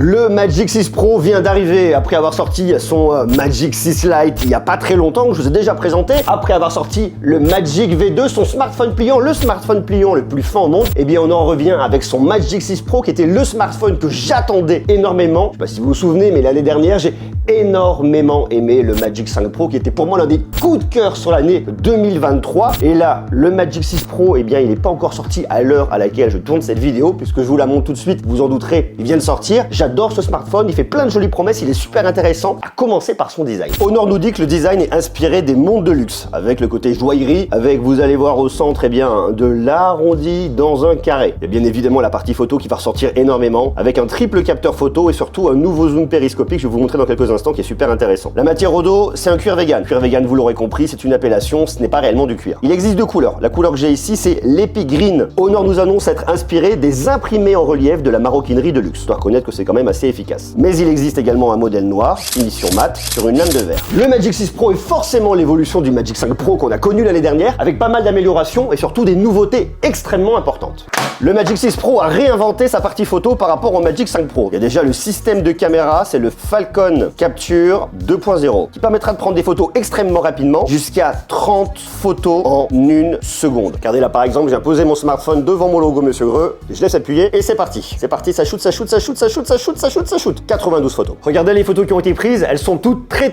Le Magic 6 Pro vient d'arriver après avoir sorti son Magic 6 Lite il n'y a pas très longtemps, je vous ai déjà présenté. Après avoir sorti le Magic V2, son smartphone pliant, le smartphone pliant le plus fin au monde, eh bien on en revient avec son Magic 6 Pro qui était le smartphone que j'attendais énormément. Je sais pas si vous vous souvenez, mais l'année dernière, j'ai énormément aimé le Magic 5 Pro qui était pour moi l'un des coups de cœur sur l'année 2023. Et là, le Magic 6 Pro, eh bien il n'est pas encore sorti à l'heure à laquelle je tourne cette vidéo, puisque je vous la montre tout de suite, vous en douterez, il vient de sortir. J'adore ce smartphone, il fait plein de jolies promesses, il est super intéressant, à commencer par son design. Honor nous dit que le design est inspiré des montres de luxe, avec le côté joaillerie, avec, vous allez voir au centre, eh bien, de l'arrondi dans un carré. Et bien évidemment la partie photo qui va ressortir énormément, avec un triple capteur photo et surtout un nouveau zoom périscopique, je vais vous montrer dans quelques instants, qui est super intéressant. La matière au dos, c'est un cuir vegan. Cuir vegan, vous l'aurez compris, c'est une appellation, ce n'est pas réellement du cuir. Il existe deux couleurs. La couleur que j'ai ici, c'est l'Epic Green. Honor nous annonce être inspiré des imprimés en relief de la maroquinerie de luxe. Je dois reconnaître que c'est quand même assez efficace. Mais il existe également un modèle noir, finition mat, sur une lame de verre. Le Magic 6 Pro est forcément l'évolution du Magic 5 Pro qu'on a connu l'année dernière, avec pas mal d'améliorations et surtout des nouveautés extrêmement importantes. Le Magic 6 Pro a réinventé sa partie photo par rapport au Magic 5 Pro. Il y a déjà le système de caméra, c'est le Falcon Capture 2.0, qui permettra de prendre des photos extrêmement rapidement, jusqu'à 30 photos en une seconde. Regardez là par exemple, j'ai posé mon smartphone devant mon logo Monsieur Greux, je laisse appuyer et c'est parti. C'est parti, ça shoot, ça shoot, ça shoot, ça shoot, ça shoot, ça shoot, ça shoot. 92 photos. Regardez les photos qui ont été prises, elles sont toutes très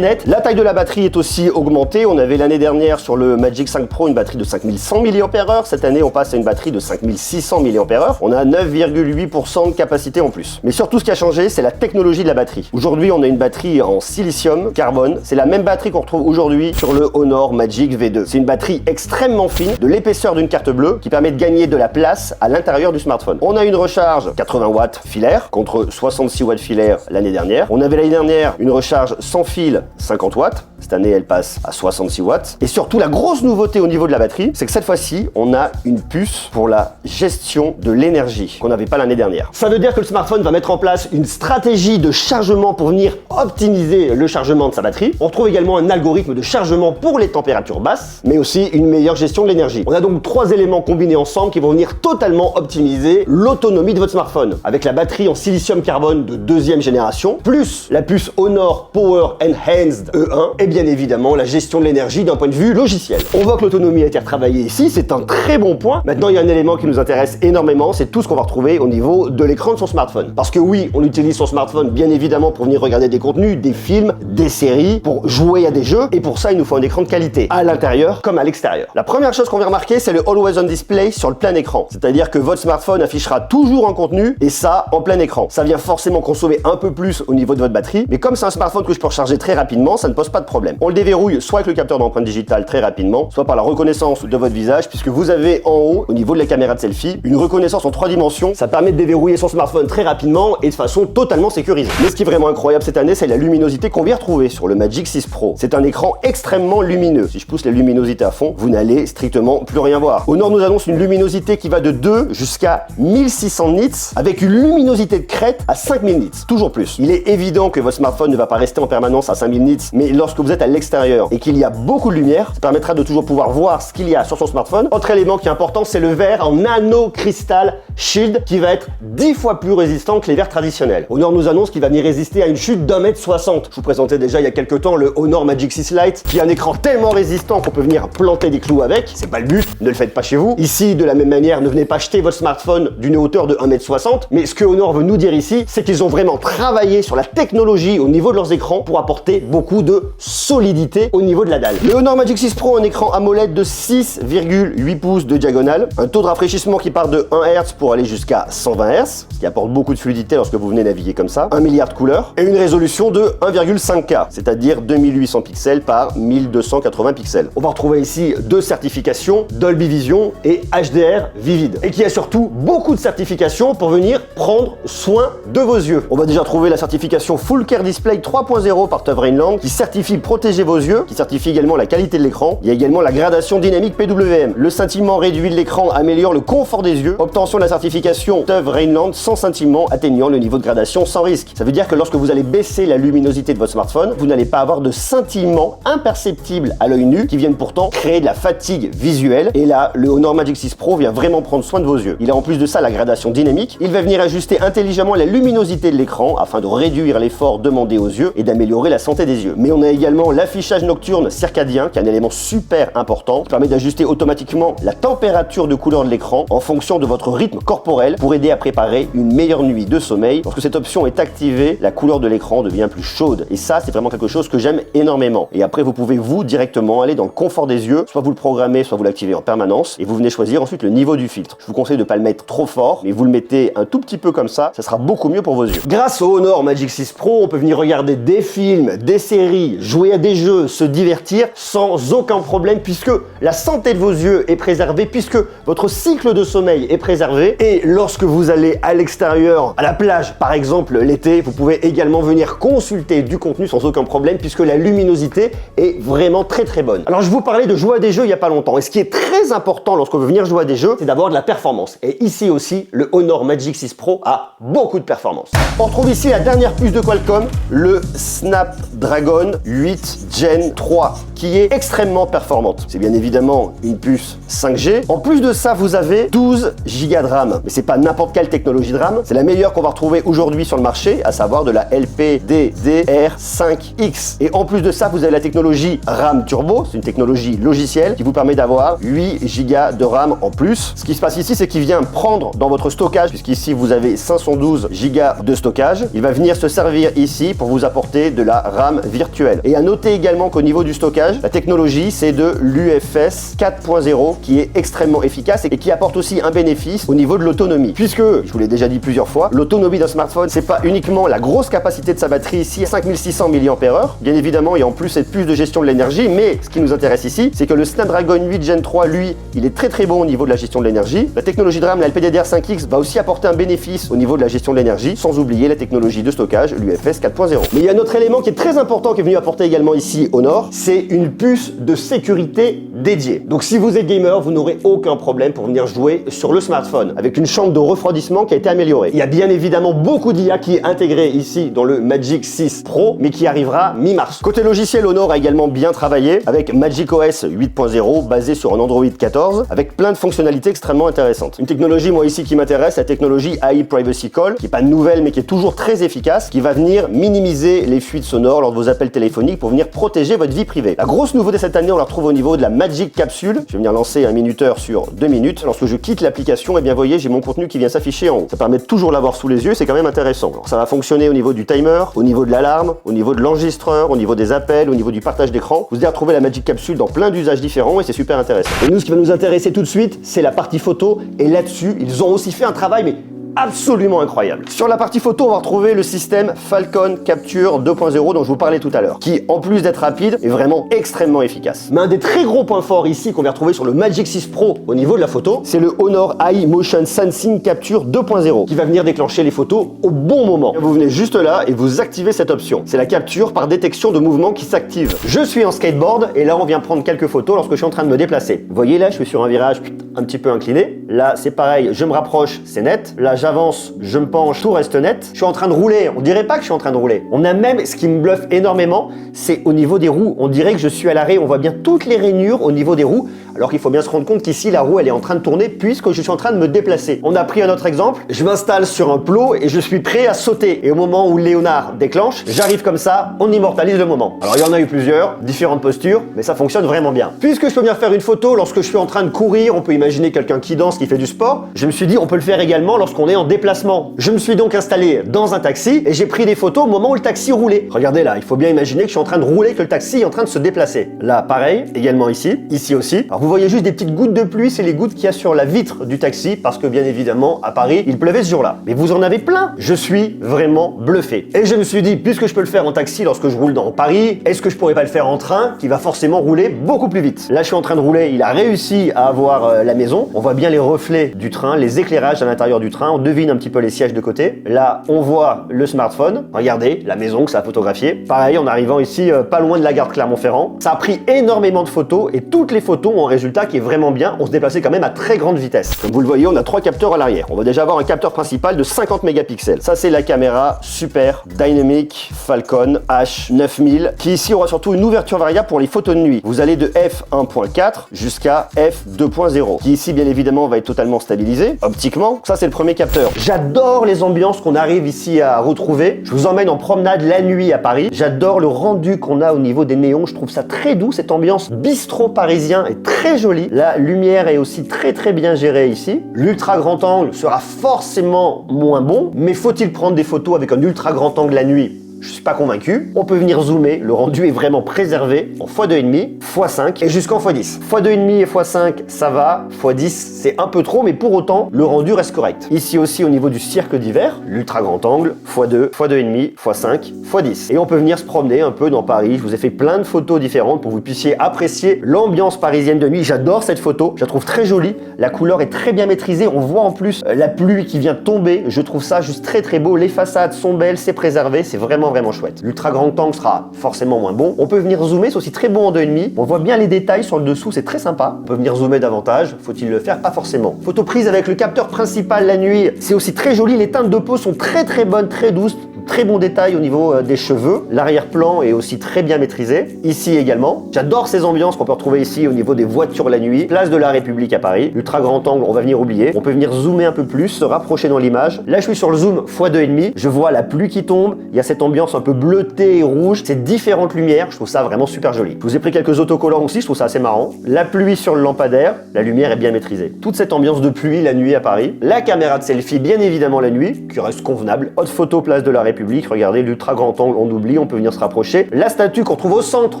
nettes. La taille de la batterie est aussi augmentée. On avait l'année dernière sur le Magic 5 Pro une batterie de 5100 mAh. Cette année, on passe à une batterie de 5600 mAh. On a 9,8% de capacité en plus. Mais surtout, ce qui a changé, c'est la technologie de la batterie. Aujourd'hui, on a une batterie en silicium carbone. C'est la même batterie qu'on retrouve aujourd'hui sur le Honor Magic V2. C'est une batterie extrêmement fine, de l'épaisseur d'une carte bleue, qui permet de gagner de la place à l'intérieur du smartphone. On a une recharge 80 watts filaire contre 66 watts filaire l'année dernière. On avait l'année dernière une recharge sans fil 50 watts. Cette année, elle passe à 66 watts. Et surtout, la grosse nouveauté au niveau de la batterie, c'est que cette fois-ci, on a une puce pour la gestion de l'énergie qu'on n'avait pas l'année dernière. Ça veut dire que le smartphone va mettre en place une stratégie de chargement pour venir optimiser le chargement de sa batterie. On retrouve également un algorithme de chargement pour les températures basses, mais aussi une meilleure gestion de l'énergie. On a donc trois éléments combinés ensemble qui vont venir totalement optimiser l'autonomie de votre smartphone. Avec la batterie en silicium carbone de deuxième génération, plus la puce Honor Power Enhanced E1, et bien évidemment la gestion de l'énergie d'un point de vue logiciel. On voit que l'autonomie a été retravaillée ici, c'est un très bon point. Maintenant, il y a un élément qui nous intéresse énormément, c'est tout ce qu'on va retrouver au niveau de l'écran de son smartphone. Parce que oui, on utilise son smartphone bien évidemment pour venir regarder des contenus, des films, des séries, pour jouer à des jeux, et pour ça, il nous faut un écran de qualité, à l'intérieur comme à l'extérieur. La première chose qu'on vient remarquer, c'est le Always On Display sur le plein écran. C'est-à-dire que votre smartphone affichera toujours un contenu, et ça en plein écran. Ça vient forcément consommer un peu plus au niveau de votre batterie, mais comme c'est un smartphone que je peux recharger très rapidement, ça ne pose pas de problème. On le déverrouille soit avec le capteur d'empreinte digitale très rapidement, soit par la reconnaissance de votre visage, puisque vous avez en haut, au niveau de la caméra de selfie, une reconnaissance en 3 dimensions. Ça permet de déverrouiller son smartphone très rapidement et de façon totalement sécurisée. Mais ce qui est vraiment incroyable cette année, c'est la luminosité qu'on vient retrouver sur le Magic 6 Pro. C'est un écran extrêmement lumineux. Si je pousse la luminosité à fond, vous n'allez strictement plus rien voir. Honor nous annonce une luminosité qui va de 2 jusqu'à 1600 nits, avec une luminosité de crête à 5000 nits, toujours plus. Il est évident que votre smartphone ne va pas rester en permanence à 5000 nits, mais lorsque vous êtes à l'extérieur et qu'il y a beaucoup de lumière, ça permettra de toujours pouvoir voir ce qu'il y a sur son smartphone. Autre élément qui est important, c'est le verre en nano crystal shield qui va être 10 fois plus résistant que les verres traditionnels. Honor nous annonce qu'il va venir résister à une chute d'1m60. Je vous présentais déjà il y a quelques temps le Honor Magic 6 Lite qui a un écran tellement résistant qu'on peut venir planter des clous avec. C'est pas le but, ne le faites pas chez vous. Ici, de la même manière, ne venez pas jeter votre smartphone d'une hauteur de 1m60. Mais ce que Honor veut nous dire ici, c'est qu'ils ont vraiment travaillé sur la technologie au niveau de leurs écrans pour apporter beaucoup de solidité au niveau de la dalle. Le Honor Magic 6 Pro a un écran AMOLED de 6,8 pouces de diagonale, un taux de rafraîchissement qui part de 1 Hz pour aller jusqu'à 120 Hz, ce qui apporte beaucoup de fluidité lorsque vous venez naviguer comme ça, 1 milliard de couleurs, et une résolution de 1,5K, c'est-à-dire 2800 pixels par 1280 pixels. On va retrouver ici deux certifications, Dolby Vision et HDR Vivid, et qui a surtout beaucoup de certifications pour venir prendre soin de vos yeux. On va déjà trouver la certification Full Care Display 3.0 par TÜV Rheinland, qui certifie protéger vos yeux, qui certifie également la qualité de l'écran. Il y a également la gradation dynamique PWM. Le scintillement réduit de l'écran améliore le confort des yeux. Obtention de la certification TÜV Rheinland sans scintillement, atteignant le niveau de gradation sans risque. Ça veut dire que lorsque vous allez baisser la luminosité de votre smartphone, vous n'allez pas avoir de scintillement imperceptible à l'œil nu qui viennent pourtant créer de la fatigue visuelle. Et là, le Honor Magic 6 Pro vient vraiment prendre soin de vos yeux. Il a en plus de ça la gradation dynamique. Il va venir ajuster ajuster intelligemment la luminosité de l'écran afin de réduire l'effort demandé aux yeux et d'améliorer la santé des yeux. Mais on a également l'affichage nocturne circadien qui est un élément super important qui permet d'ajuster automatiquement la température de couleur de l'écran en fonction de votre rythme corporel pour aider à préparer une meilleure nuit de sommeil. Lorsque cette option est activée, la couleur de l'écran devient plus chaude et ça c'est vraiment quelque chose que j'aime énormément. Et après vous pouvez vous directement aller dans le confort des yeux, soit vous le programmez, soit vous l'activez en permanence et vous venez choisir ensuite le niveau du filtre. Je vous conseille de ne pas le mettre trop fort, mais vous le mettez un tout petit peu comme ça sera beaucoup mieux pour vos yeux. Grâce au Honor Magic 6 Pro, on peut venir regarder des films, des séries, jouer à des jeux, se divertir sans aucun problème puisque la santé de vos yeux est préservée, puisque votre cycle de sommeil est préservé et lorsque vous allez à l'extérieur, à la plage par exemple l'été, vous pouvez également venir consulter du contenu sans aucun problème puisque la luminosité est vraiment très bonne. Alors je vous parlais de jouer à des jeux il n'y a pas longtemps et ce qui est très important lorsqu'on veut venir jouer à des jeux, c'est d'avoir de la performance. Et ici aussi, le Honor Magic 6 Pro a beaucoup de performance. On retrouve ici la dernière puce de Qualcomm, le Snapdragon 8 Gen 3, qui est extrêmement performante. C'est bien évidemment une puce 5G. En plus de ça, vous avez 12 Go de RAM. Mais c'est pas n'importe quelle technologie de RAM, c'est la meilleure qu'on va retrouver aujourd'hui sur le marché, à savoir de la LPDDR5X. Et en plus de ça, vous avez la technologie RAM Turbo, c'est une technologie logicielle qui vous permet d'avoir 8 Go de RAM en plus. Ce qui se passe ici, c'est qu'il vient prendre dans votre stockage, puisqu'ici vous avez 512 Go de stockage, il va venir se servir ici pour vous apporter de la RAM virtuelle. Et à noter également qu'au niveau du stockage, la technologie c'est de l'UFS 4.0 qui est extrêmement efficace et qui apporte aussi un bénéfice au niveau de l'autonomie. Puisque, je vous l'ai déjà dit plusieurs fois, l'autonomie d'un smartphone, c'est pas uniquement la grosse capacité de sa batterie ici, 5600 mAh. Bien évidemment, il y a en plus cette puce de gestion de l'énergie, mais ce qui nous intéresse ici, c'est que le Snapdragon 8 Gen 3, lui, il est très bon au niveau de la gestion de l'énergie. La technologie de RAM, la LPDDR5X, va aussi apporter un bénéfice au niveau de la gestion de l'énergie, sans oublier la technologie de stockage, l'UFS 4.0. Mais il y a un autre élément qui est très important qui est venu apporter également ici Honor, c'est une puce de sécurité dédiée. Donc si vous êtes gamer, vous n'aurez aucun problème pour venir jouer sur le smartphone, avec une chambre de refroidissement qui a été améliorée. Il y a bien évidemment beaucoup d'IA qui est intégrée ici dans le Magic 6 Pro, mais qui arrivera mi-mars. Côté logiciel, Honor a également bien travaillé avec macOS 8.0, basé sur un Android 14, avec plein de fonctionnalités extrêmement intéressantes. Une technologie, moi ici, qui m'intéresse, la technologie AI Privacy Call, qui est pas nouvelle, mais qui est toujours très efficace, qui va venir minimiser les fuites sonores lors de vos appels téléphoniques pour venir protéger votre vie privée. La grosse nouveauté cette année, on la retrouve au niveau de la Magic Capsule. Je vais venir lancer un minuteur sur 2 minutes. Lorsque je quitte l'application, et bien voyez, j'ai mon contenu qui vient s'afficher en haut. Ça permet de toujours l'avoir sous les yeux, c'est quand même intéressant. Alors, ça va fonctionner au niveau du timer, au niveau de l'alarme, au niveau de l'enregistreur, au niveau des appels, au niveau du partage d'écran. Vous allez retrouver la Magic Capsule dans plein d'usages différents et c'est super intéressant. Et nous, ce qui va nous intéresser tout de suite, c'est la partie photo. Et là-dessus, ils ont aussi fait un travail, mais absolument incroyable. Sur la partie photo, on va retrouver le système Falcon Capture 2.0 dont je vous parlais tout à l'heure, qui, en plus d'être rapide, est vraiment extrêmement efficace. Mais un des très gros points forts ici qu'on va retrouver sur le Magic 6 Pro au niveau de la photo, c'est le Honor AI Motion Sensing Capture 2.0, qui va venir déclencher les photos au bon moment. Vous venez juste là et vous activez cette option. C'est la capture par détection de mouvement qui s'active. Je suis en skateboard et là, on vient prendre quelques photos lorsque je suis en train de me déplacer. Vous voyez là, je suis sur un virage un petit peu incliné. Là, c'est pareil, je me rapproche, c'est net. Là, j'avance, je me penche, tout reste net. Je suis en train de rouler, on dirait pas que je suis en train de rouler. On a même, ce qui me bluffe énormément, c'est au niveau des roues. On dirait que je suis à l'arrêt, on voit bien toutes les rainures au niveau des roues, alors qu'il faut bien se rendre compte qu'ici, la roue, elle est en train de tourner puisque je suis en train de me déplacer. On a pris un autre exemple, je m'installe sur un plot et je suis prêt à sauter. Et au moment où Léonard déclenche, j'arrive comme ça, on immortalise le moment. Alors, il y en a eu plusieurs, différentes postures, mais ça fonctionne vraiment bien. Puisque je peux bien faire une photo lorsque je suis en train de courir, on peut imaginer quelqu'un qui danse, qui fait du sport. Je me suis dit, on peut le faire également lorsqu'on est en déplacement. Je me suis donc installé dans un taxi et j'ai pris des photos au moment où le taxi roulait. Regardez là, il faut bien imaginer que je suis en train de rouler, que le taxi est en train de se déplacer. Là, pareil, également ici aussi. Alors vous voyez juste des petites gouttes de pluie, c'est les gouttes qu'il y a sur la vitre du taxi parce que bien évidemment, à Paris, il pleuvait ce jour-là. Mais vous en avez plein. Je suis vraiment bluffé. Et je me suis dit, puisque je peux le faire en taxi lorsque je roule dans Paris, est-ce que je pourrais pas le faire en train qui va forcément rouler beaucoup plus vite? Là, je suis en train de rouler, il a réussi à avoir la maison. On voit bien les reflets du train, les éclairages à l'intérieur du train, on devine un petit peu les sièges de côté. Là, on voit le smartphone, regardez, la maison que ça a photographié. Pareil, en arrivant ici, pas loin de la gare Clermont-Ferrand. Ça a pris énormément de photos et toutes les photos ont un résultat qui est vraiment bien. On se déplaçait quand même à très grande vitesse. Comme vous le voyez, on a 3 capteurs à l'arrière. On va déjà avoir un capteur principal de 50 mégapixels. Ça, c'est la caméra Super Dynamic Falcon H9000 qui ici aura surtout une ouverture variable pour les photos de nuit. Vous allez de f1.4 jusqu'à f2.0 qui ici, bien évidemment, va être totalement stabilisé optiquement. Ça, c'est le premier capteur. J'adore les ambiances qu'on arrive ici à retrouver. Je vous emmène en promenade la nuit à Paris. J'adore le rendu qu'on a au niveau des néons. Je trouve ça très doux. Cette ambiance bistrot parisien est très jolie. La lumière est aussi très bien gérée ici. L'ultra grand angle sera forcément moins bon, mais faut-il prendre des photos avec un ultra grand angle la nuit? Je suis pas convaincu. On peut venir zoomer, le rendu est vraiment préservé en x2,5, x5 et jusqu'en x10. x2,5 et x5, ça va. x10, c'est un peu trop, mais pour autant, le rendu reste correct. Ici aussi, au niveau du cirque d'hiver, l'ultra grand angle, x2, x2,5, x5, x10. Et on peut venir se promener un peu dans Paris. Je vous ai fait plein de photos différentes pour que vous puissiez apprécier l'ambiance parisienne de nuit. J'adore cette photo, je la trouve très jolie. La couleur est très bien maîtrisée. On voit en plus la pluie qui vient tomber. Je trouve ça juste très beau. Les façades sont belles, c'est préservé, c'est vraiment chouette. L'ultra grand angle sera forcément moins bon. On peut venir zoomer, c'est aussi très bon en 2,5. On voit bien les détails sur le dessous, c'est très sympa. On peut venir zoomer davantage, faut-il le faire? Pas forcément. Photo prise avec le capteur principal la nuit, c'est aussi très joli. Les teintes de peau sont très bonnes, très douces. Très bon détail au niveau des cheveux. L'arrière-plan est aussi très bien maîtrisé. Ici également. J'adore ces ambiances qu'on peut retrouver ici au niveau des voitures la nuit. Place de la République à Paris. L'ultra grand angle, on va venir oublier. On peut venir zoomer un peu plus, se rapprocher dans l'image. Là, je suis sur le zoom x2,5. Je vois la pluie qui tombe. Il y a cette ambiance un peu bleutée et rouge. C'est différentes lumières. Je trouve ça vraiment super joli. Je vous ai pris quelques autocollants aussi. Je trouve ça assez marrant. La pluie sur le lampadaire. La lumière est bien maîtrisée. Toute cette ambiance de pluie la nuit à Paris. La caméra de selfie, bien évidemment la nuit, qui reste convenable. Haute photo, place de la République. Regardez, l'ultra grand angle, on oublie, on peut venir se rapprocher. La statue qu'on trouve au centre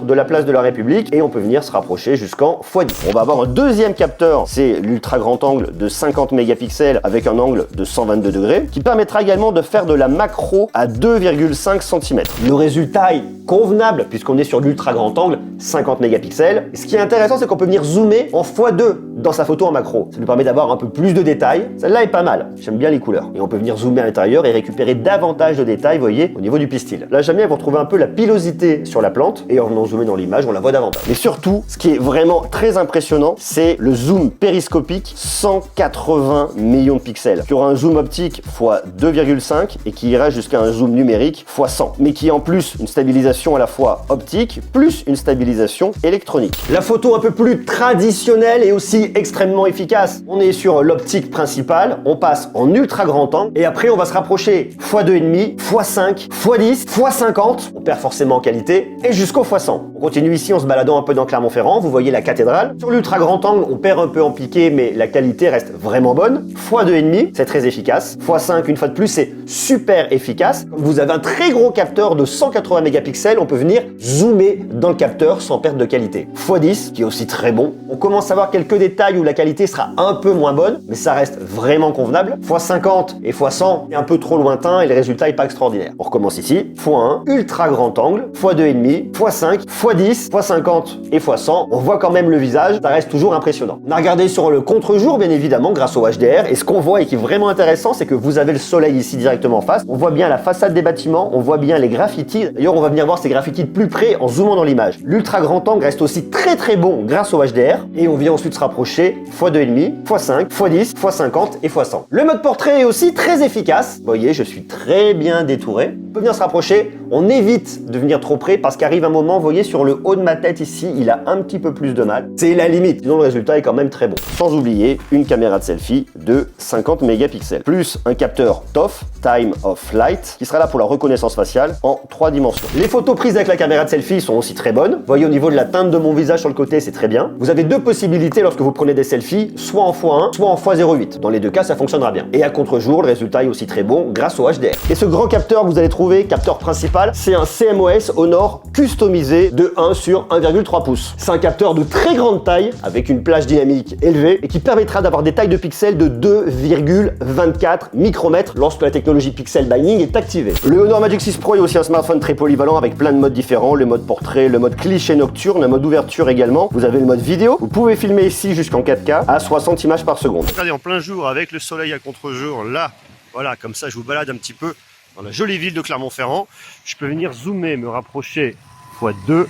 de la place de la République et on peut venir se rapprocher jusqu'en x10. On va avoir un deuxième capteur, c'est l'ultra grand angle de 50 mégapixels avec un angle de 122 degrés qui permettra également de faire de la macro à 2,5 cm. Le résultat est convenable puisqu'on est sur l'ultra grand angle 50 mégapixels. Et ce qui est intéressant, c'est qu'on peut venir zoomer en x2 dans sa photo en macro. Ça nous permet d'avoir un peu plus de détails. Celle-là est pas mal. J'aime bien les couleurs. Et on peut venir zoomer à l'intérieur et récupérer davantage de détails, vous voyez, au niveau du pistil. Là, j'aime bien vous retrouver un peu la pilosité sur la plante et en venant zoomer dans l'image, on la voit davantage. Mais surtout, ce qui est vraiment très impressionnant, c'est le zoom périscopique 180 millions de pixels, qui aura un zoom optique x 2,5 et qui ira jusqu'à un zoom numérique x 100, mais qui est en plus une stabilisation à la fois optique plus une stabilisation électronique. La photo un peu plus traditionnelle et aussi extrêmement efficace. On est sur l'optique principale, on passe en ultra grand angle et après on va se rapprocher x2,5, x5, x10, x50, on perd forcément en qualité, et jusqu'au x100. On continue ici en se baladant un peu dans Clermont-Ferrand, vous voyez la cathédrale. Sur l'ultra grand angle, on perd un peu en piqué, mais la qualité reste vraiment bonne. x2,5, c'est très efficace. x5, une fois de plus, c'est super efficace. Comme vous avez un très gros capteur de 180 mégapixels, on peut venir zoomer dans le capteur sans perte de qualité. x10, qui est aussi très bon. On commence à voir quelques détails où la qualité sera un peu moins bonne, mais ça reste vraiment convenable. x50 et x100 est un peu trop lointain et le résultat n'est pas extraordinaire. On recommence ici. x1, ultra grand angle, x2,5, x5, x10, x50 et x100. On voit quand même le visage, ça reste toujours impressionnant. On a regardé sur le contre-jour, bien évidemment, grâce au HDR. Et ce qu'on voit et qui est vraiment intéressant, c'est que vous avez le soleil ici directement en face. On voit bien la façade des bâtiments, on voit bien les graffitis. D'ailleurs, on va venir voir ces graffitis de plus près en zoomant dans l'image. L'ultra grand angle reste aussi très bon grâce au HDR. Et on vient ensuite se rapprocher x2,5, x5, x10, x50 et x100. Le mode portrait est aussi très efficace. Vous voyez, je suis très bien détouré. On peut venir se rapprocher. On évite de venir trop près parce qu'arrive un moment, vous voyez, sur le haut de ma tête ici, il a un petit peu plus de mal. C'est la limite. Sinon, le résultat est quand même très bon. Sans oublier une caméra de selfie de 50 mégapixels. Plus un capteur TOF, Time of Flight, qui sera là pour la reconnaissance faciale en 3 dimensions. Les photos prises avec la caméra de selfie sont aussi très bonnes. Vous voyez, au niveau de la teinte de mon visage sur le côté, c'est très bien. Vous avez deux possibilités lorsque vous prenez des selfies, soit en x1, soit en x0,8. Dans les deux cas, ça fonctionnera bien. Et à contre-jour, le résultat est aussi très bon grâce au HDR. Et ce grand capteur que vous allez trouver, capteur principal, c'est un CMOS Honor customisé de 1 sur 1,3 pouces. C'est un capteur de très grande taille avec une plage dynamique élevée et qui permettra d'avoir des tailles de pixels de 2,24 micromètres lorsque la technologie Pixel Binding est activée. Le Honor Magic 6 Pro est aussi un smartphone très polyvalent avec plein de modes différents, le mode portrait, le mode cliché nocturne, le mode ouverture également. Vous avez le mode vidéo, vous pouvez filmer ici jusqu'en 4K à 60 images par seconde. Regardez, en plein jour avec le soleil à contre-jour, là, voilà, comme ça je vous balade un petit peu dans la jolie ville de Clermont-Ferrand. Je peux venir zoomer, me rapprocher x2,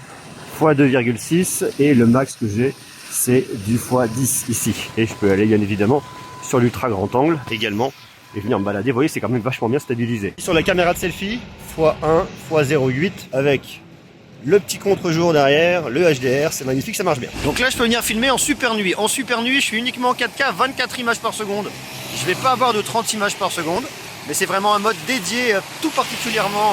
x2,6 et le max que j'ai c'est du x10 ici. Et je peux aller bien évidemment sur l'ultra grand angle également et venir me balader. Vous voyez, c'est quand même vachement bien stabilisé. Sur la caméra de selfie, x1, x0.8 avec le petit contre-jour derrière, le HDR, c'est magnifique, ça marche bien. Donc là, je peux venir filmer en super nuit. En super nuit, je suis uniquement en 4K, 24 images par seconde. Je vais pas avoir de 30 images par seconde, mais c'est vraiment un mode dédié tout particulièrement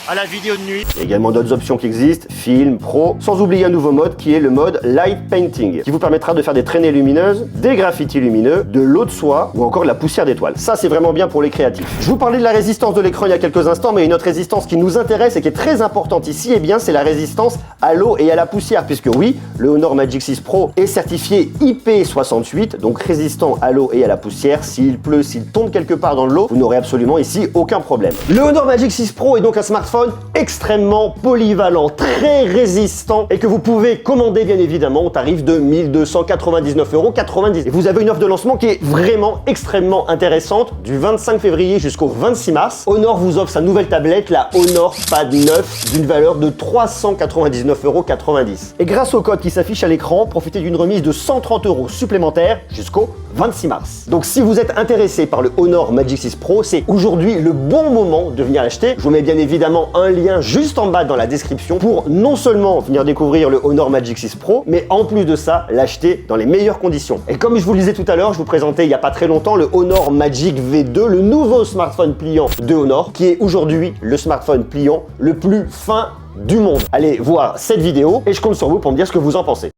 à la vidéo de nuit. Il y a également d'autres options qui existent, film, pro, sans oublier un nouveau mode qui est le mode Light Painting, qui vous permettra de faire des traînées lumineuses, des graffitis lumineux, de l'eau de soie ou encore de la poussière d'étoiles. Ça, c'est vraiment bien pour les créatifs. Je vous parlais de la résistance de l'écran il y a quelques instants, mais une autre résistance qui nous intéresse et qui est très importante ici, eh bien, c'est la résistance à l'eau et à la poussière, puisque oui, le Honor Magic 6 Pro est certifié IP68, donc résistant à l'eau et à la poussière. S'il pleut, s'il tombe quelque part dans l'eau, vous n'aurez absolument ici aucun problème. Le Honor Magic 6 Pro est donc un smartphone extrêmement polyvalent, très résistant et que vous pouvez commander bien évidemment au tarif de 1299,90 €. Et vous avez une offre de lancement qui est vraiment extrêmement intéressante du 25 février jusqu'au 26 mars. Honor vous offre sa nouvelle tablette, la Honor Pad 9, d'une valeur de 399,90 €. Et grâce au code qui s'affiche à l'écran, profitez d'une remise de 130 € supplémentaires jusqu'au 26 mars. Donc si vous êtes intéressé par le Honor Magic 6 Pro, c'est aujourd'hui le bon moment de venir l'acheter. Je vous mets bien évidemment un lien juste en bas dans la description pour non seulement venir découvrir le Honor Magic 6 Pro, mais en plus de ça, l'acheter dans les meilleures conditions. Et comme je vous le disais tout à l'heure, je vous présentais il n'y a pas très longtemps le Honor Magic V2, le nouveau smartphone pliant de Honor, qui est aujourd'hui le smartphone pliant le plus fin du monde. Allez voir cette vidéo et je compte sur vous pour me dire ce que vous en pensez.